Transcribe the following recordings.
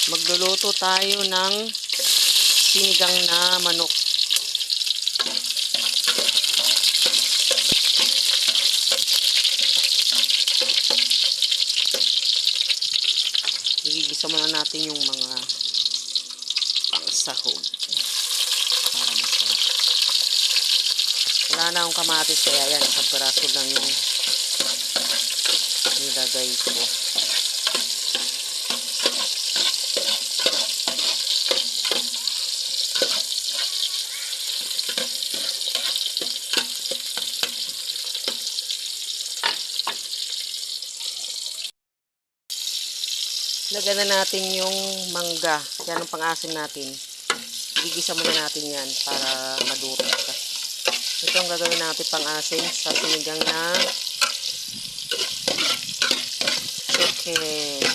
Magluluto tayo ng sinigang na manok. Igigisa muna natin yung mga pangsahog para masarap. Wala na akong kamatis kaya yan, isang piraso lang yung nilagay ko. Lagyan na natin yung mangga. Yan ang pang-asim natin. Gigisa muna natin yan para madurog. Ito ang gagawin natin pang-asim sa sinigang na chicken.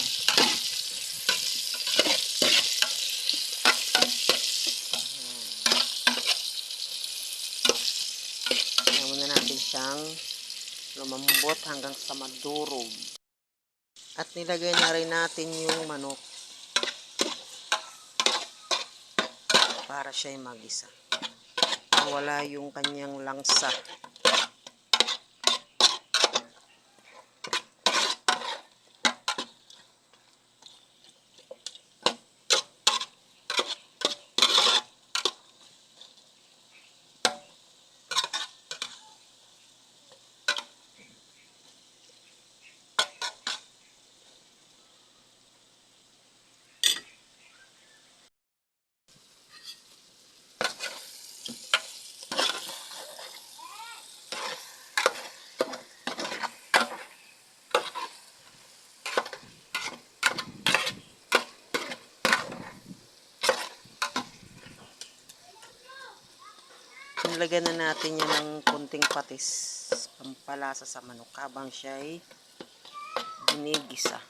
Kaya muna natin siyang lumambot hanggang sa madurog. At nilagay na rin natin yung manok para siya magisa. Wala yung kanyang langsa. Nilagyan na natin yan ng kunting patis, pampalasa sa manok habang siya ay ginigisa.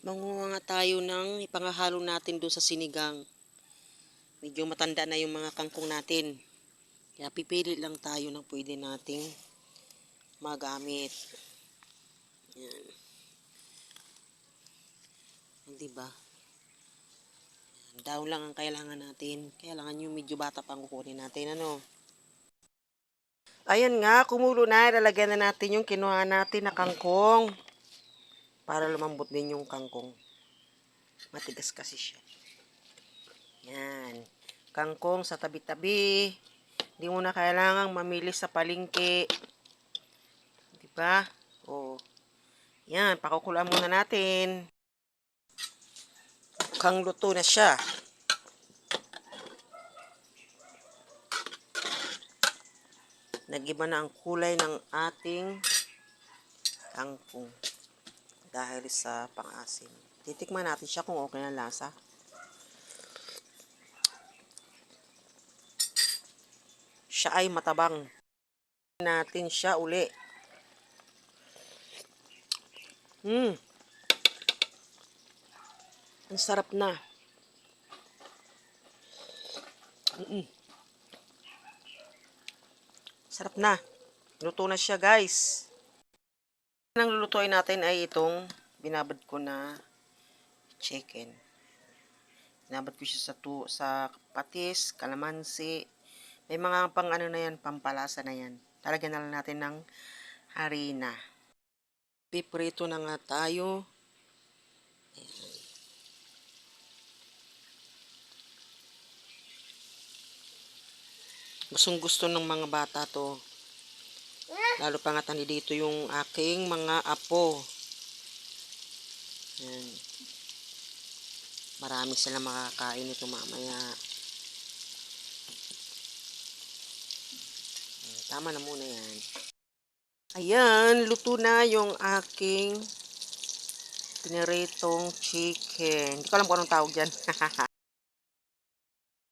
Manguha nga tayo ng ipangahalo natin doon sa sinigang. Medyo matanda na yung mga kangkong natin. Kaya pipili lang tayo ng pwede nating magamit. Yan. Diba? Daon lang ang kailangan natin. Kailangan yung medyo bata pang kukunin natin. Ano? Ayan nga, kumulo na. Lalagyan na natin yung kinuha natin na kangkong. Para lumambot din yung kangkong. Matigas kasi siya. Yan. Kangkong sa tabi-tabi. Hindi mo na kailangang mamili sa palengke. Diba? O. Yan. Pakukulaan muna natin. Mukhang luto na siya. Nag-iba na ang kulay ng ating kangkong. Dahil sa pang-asim. Titikman natin siya kung okay na lasa. Siya ay matabang. Natin siya uli. Ang sarap na. Sarap na. Luto na siya, guys. Ang lulutuin natin ay itong binabad ko na chicken. Binabad ko siya sa patis, kalamansi. May mga pang ano na yan, pampalasa na yan. Talagyan na lang natin ng harina. Piprito na nga tayo. Ayan. Gustong gusto ng mga bata to. Lalo pa nga dito yung aking mga apo. Ayan. Marami silang makakain ito mamaya. Tama na muna yan. Ayan, luto na yung aking piniritong chicken. Hindi ko alam kung anong tawag dyan.